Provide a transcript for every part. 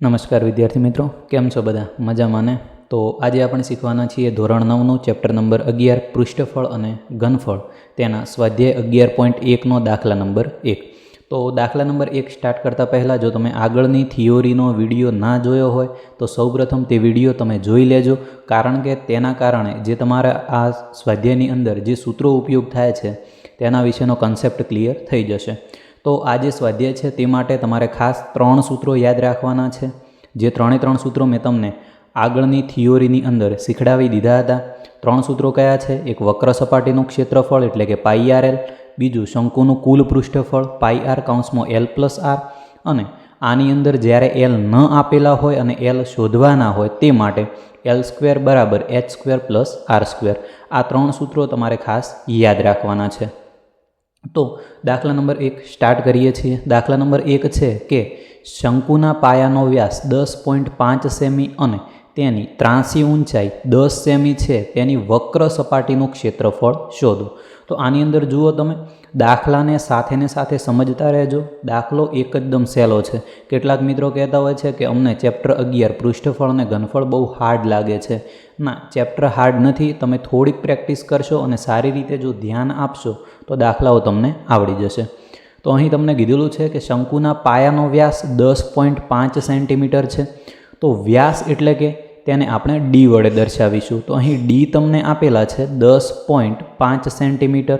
નમસ્કાર વિદ્યાર્થી મિત્રો, કેમ છો બધા? મજામાં ને? તો આજે આપણે શીખવાના છીએ ધોરણ 9નું ચેપ્ટર નંબર 11 પૃષ્ઠફળ અને ઘનફળ તેના સ્વાધ્યાય 11.1નો દાખલા નંબર 1. તો દાખલા નંબર 1 સ્ટાર્ટ કરતાં પહેલાં જો તમે આગળની થિયોરીનો વિડીયો ના જોયો હોય તો સૌપ્રથમ તે વિડીયો તમે જોઈ લેજો, કારણ કે તેના કારણે જે તમારા આ સ્વાધ્યાયની અંદર જે સૂત્રો ઉપયોગ થાય છે તેના વિશેનો કન્સેપ્ટ ક્લિયર થઈ જશે. તો આ જે સ્વાધ્યાય છે તે માટે તમારે ખાસ 3 સૂત્રો યાદ રાખવાના છે. જે 3 સૂત્રો મેં તમને આગળની થિયોરીની અંદર શીખડાવી દીધા હતા. 3 સૂત્રો કયા છે? એક વક્ર સપાટીનું ક્ષેત્રફળ એટલે કે પાઈ આર એલ, બીજું શંકુનું કુલ પૃષ્ઠફળ પાઈ આર કૌંસમાં એલ પ્લસ આર, અને આની અંદર જ્યારે એલ ન આપેલા હોય અને એલ શોધવાના હોય તે માટે એલ સ્ક્વેર બરાબર H square plus R square. આ 3 સૂત્રો તમારે ખાસ યાદ રાખવાના છે. તો દાખલા નંબર 1 સ્ટાર્ટ કરીએ છીએ. દાખલા નંબર 1 છે કે શંકુના પાયાનો વ્યાસ 10.5 સેમી અને તેની ત્રાંસી ઊંચાઈ 10 સેમી છે, તેની વક્ર સપાટીનું ક્ષેત્રફળ શોધો. તો આની અંદર જુઓ તમે, દાખલાને સાથે સમજતા રહેજો. દાખલો એકદમ સહેલો છે. કેટલાક મિત્રો કહેતા હોય છે કે અમને ચેપ્ટર 11 પૃષ્ઠફળ અને ઘનફળ બહુ હાર્ડ લાગે છે. ના, ચેપ્ટર હાર્ડ નથી. તમે થોડીક પ્રેક્ટિસ કરશો અને સારી રીતે જો ધ્યાન આપશો તો દાખલાઓ તમને આવડી જશે. તો અહીં તમને કીધેલું છે કે શંકુના પાયાનો વ્યાસ 10.5 સેન્ટીમીટર છે. તો વ્યાસ એટલે કે તેને આપણે ડી વડે દર્શાવીશું. તો અહીં ડી તમને આપેલા છે 10.5 સેન્ટીમીટર.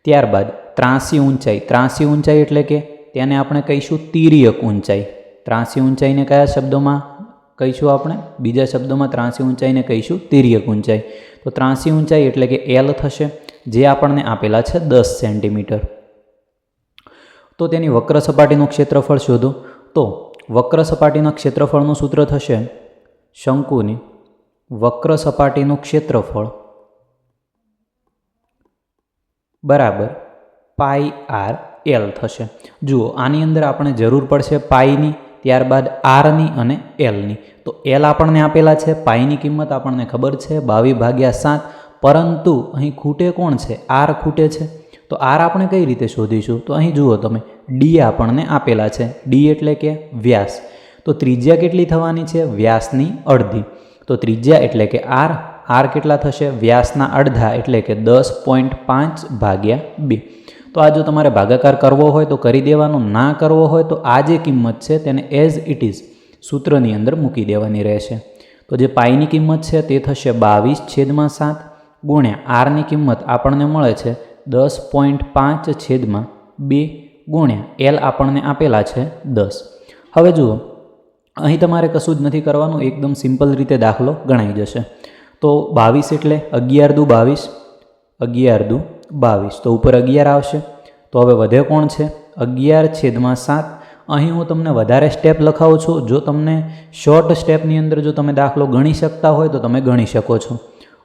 ત્યારબાદ ત્રાંસી ઊંચાઈ એટલે કે તેને આપણે કહીશું તિર્યક ઊંચાઈ. ત્રાંસી ઊંચાઈને કયા શબ્દોમાં કહીશું આપણે? બીજા શબ્દોમાં ત્રાંસી ઊંચાઈને કહીશું તિર્યક ઊંચાઈ. તો ત્રાંસી ઊંચાઈ એટલે કે એલ થશે, જે આપણને આપેલા છે 10 સેન્ટીમીટર. તો તેની વક્ર સપાટીનું ક્ષેત્રફળ શોધો. તો વક્ર સપાટીના ક્ષેત્રફળનું સૂત્ર થશે શંકુની વક્ર સપાટીનું ક્ષેત્રફળ બરાબર પાઈ આર એલ થશે. જુઓ, આની અંદર આપણે જરૂર પડશે પાઈની, ત્યારબાદ આરની અને એલની. તો એલ આપણને આપેલા છે, પાઈની કિંમત આપણને ખબર છે 22/7, પરંતુ અહીં ખૂટે કોણ છે? આર ખૂટે છે. તો આર આપણે કઈ રીતે શોધીશું? તો અહીં જુઓ તમે, ડી આપણને આપેલા છે. ડી એટલે કે વ્યાસ. તો ત્રિજ્યા કેટલી થવાની છે? વ્યાસની અડધી. તો ત્રિજ્યા એટલે કે આર. આર કેટલા થશે? વ્યાસના અડધા એટલે કે 10.5/2. તો આ જો તમારે ભાગાકાર કરવો હોય તો કરી દેવાનો, ના કરવો હોય તો આ જે કિંમત છે તેને એઝ ઇટ ઇઝ સૂત્રની અંદર મૂકી દેવાની રહેશે. તો જે પાઈની કિંમત છે તે થશે 22/7 ગુણ્યા આરની કિંમત આપણને મળે છે 10.5/2 ગુણ્યા એલ આપણને આપેલા છે 10. હવે જુઓ, અહીં તમારે કશું જ નથી કરવાનું, એકદમ સિમ્પલ રીતે દાખલો ગણાઈ જશે. તો 22 એટલે 11 દુ 22, 11 દુ 22, તો ઉપર 11 આવશે. તો હવે વધે કોણ છે? 11/7. અહીં હું તમને વધારે સ્ટેપ લખાવું છું. જો તમને શોર્ટ સ્ટેપની અંદર જો તમે દાખલો ગણી શકતા હોય તો તમે ગણી શકો છો.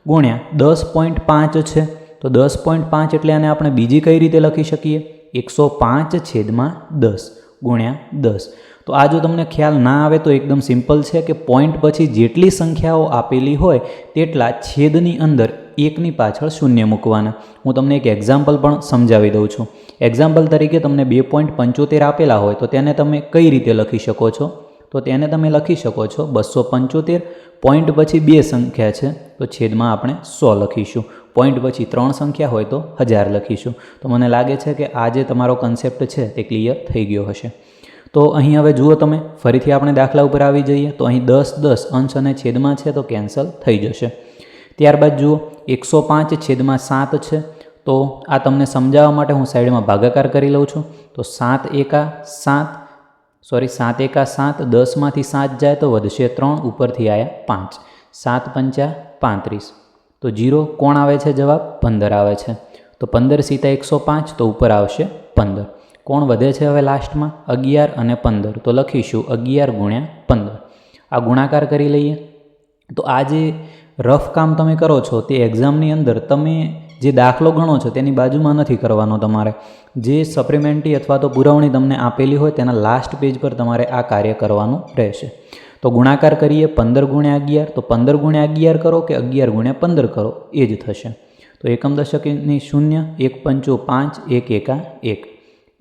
ગુણ્યા 10.5 છે. તો 10.5 એટલે આને આપણે બીજી કઈ રીતે લખી શકીએ? 105/10 ગુણ્યા 10. તો આ જો તમને ખ્યાલ ના આવે તો એકદમ સિમ્પલ છે કે પોઈન્ટ પછી જેટલી સંખ્યાઓ આપેલી હોય તેટલા છેદની અંદર એકની પાછળ શૂન્ય મૂકવાના. હું તમને એક એક્ઝામ્પલ પણ સમજાવી દઉં છું. એક્ઝામ્પલ તરીકે તમને 2.75 આપેલા હોય તો તેને તમે કઈ રીતે લખી શકો છો? તો તેને તમે લખી શકો છો 275. પોઈન્ટ પછી 2 સંખ્યા છે તો છેદમાં આપણે 100 લખીશું. પોઈન્ટ પછી 3 સંખ્યા હોય તો 1000 લખીશું. તો મને લાગે છે કે આ જે તમારો કન્સેપ્ટ છે તે ક્લિયર થઈ ગયો હશે. તો અહીં હવે જુઓ તમે, ફરીથી આપણે દાખલા ઉપર આવી જઈએ. તો અહીં 10 અંશ અને છેદમાં છે તો કેન્સલ થઈ જશે. ત્યારબાદ જુઓ, 105/7 છે. તો આ તમને સમજાવવા માટે હું સાઈડમાં ભાગાકાર કરી લઉં છું. તો 7 એકા 7, 10માંથી 7 જાય તો વધશે 3, ઉપરથી આવ્યા 5, 7 પંચા 35. તો 0 કોણ આવે છે? જવાબ 15 આવે છે. તો 15 સીતા 105, તો ઉપર આવશે 15. કોણ વધે છે હવે લાસ્ટમાં? 11 અને 15. તો લખીશું 11 × 15. આ ગુણાકાર કરી લઈએ. તો આ જે રફ કામ તમે કરો છો તે એક્ઝામની અંદર તમે જે દાખલો ગણો છો તેની બાજુમાં નથી કરવાનો. તમારે જે સપ્લિમેન્ટરી અથવા તો પુરવણી તમને આપેલી હોય તેના લાસ્ટ પેજ પર તમારે આ કાર્ય કરવાનું રહેશે. તો ગુણાકાર કરીએ 15 × 11. તો 15 × 11 કરો કે 11 × 15 કરો એ જ થશે. તો એકમ દશકની 0, 1 × 5 = 5, 1 × 1 =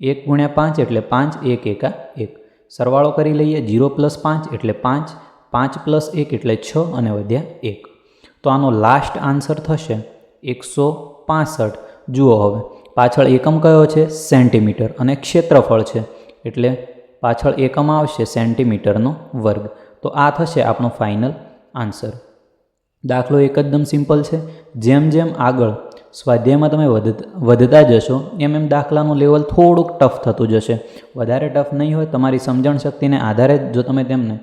1, 1 × 5 એટલે 5, 1 × 1. સરવાળો કરી લઈએ. 0 + 5 એટલે 5, 5 + 1 એટલે 6 અને વધ્યા 1. તો આનો લાસ્ટ આન્સર થશે 165. જુઓ હવે પાછળ એકમ કયો છે? સેન્ટીમીટર, અને ક્ષેત્રફળ છે એટલે પાછળ એકમ આવશે સેન્ટીમીટરનો વર્ગ. તો આ થશે આપણો ફાઇનલ આન્સર. દાખલો એકદમ સિમ્પલ છે. જેમ જેમ આગળ સ્વાધ્યાયમાં તમે વધતા જશો એમ દાખલાનું લેવલ થોડુંક ટફ થતું જશે. વધારે ટફ નહીં હોય, તમારી સમજણ શક્તિને આધારે જો તમે તેમને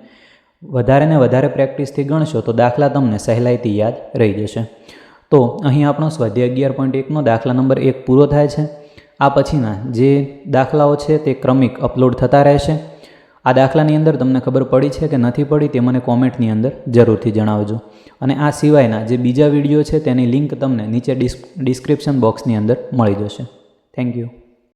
વધારે ને વધારે પ્રેક્ટિસથી ગણશો તો દાખલા તમને સહેલાઈથી યાદ રહી જશે. તો અહીં આપણો સ્વાધ્યાય 11.1નો દાખલા નંબર 1 પૂરો થાય છે. આ પછીના જે દાખલાઓ છે તે ક્રમિક અપલોડ થતા રહેશે. આ દાખલાની અંદર તમને ખબર પડી છે કે નથી પડી તે મને કોમેન્ટની અંદર જરૂરથી જણાવજો. અને આ સિવાયના જે બીજા વિડીયો છે તેની લિંક તમને નીચે ડિસ્ક્રિપ્શન બોક્સની અંદર મળી જશે. Thank you.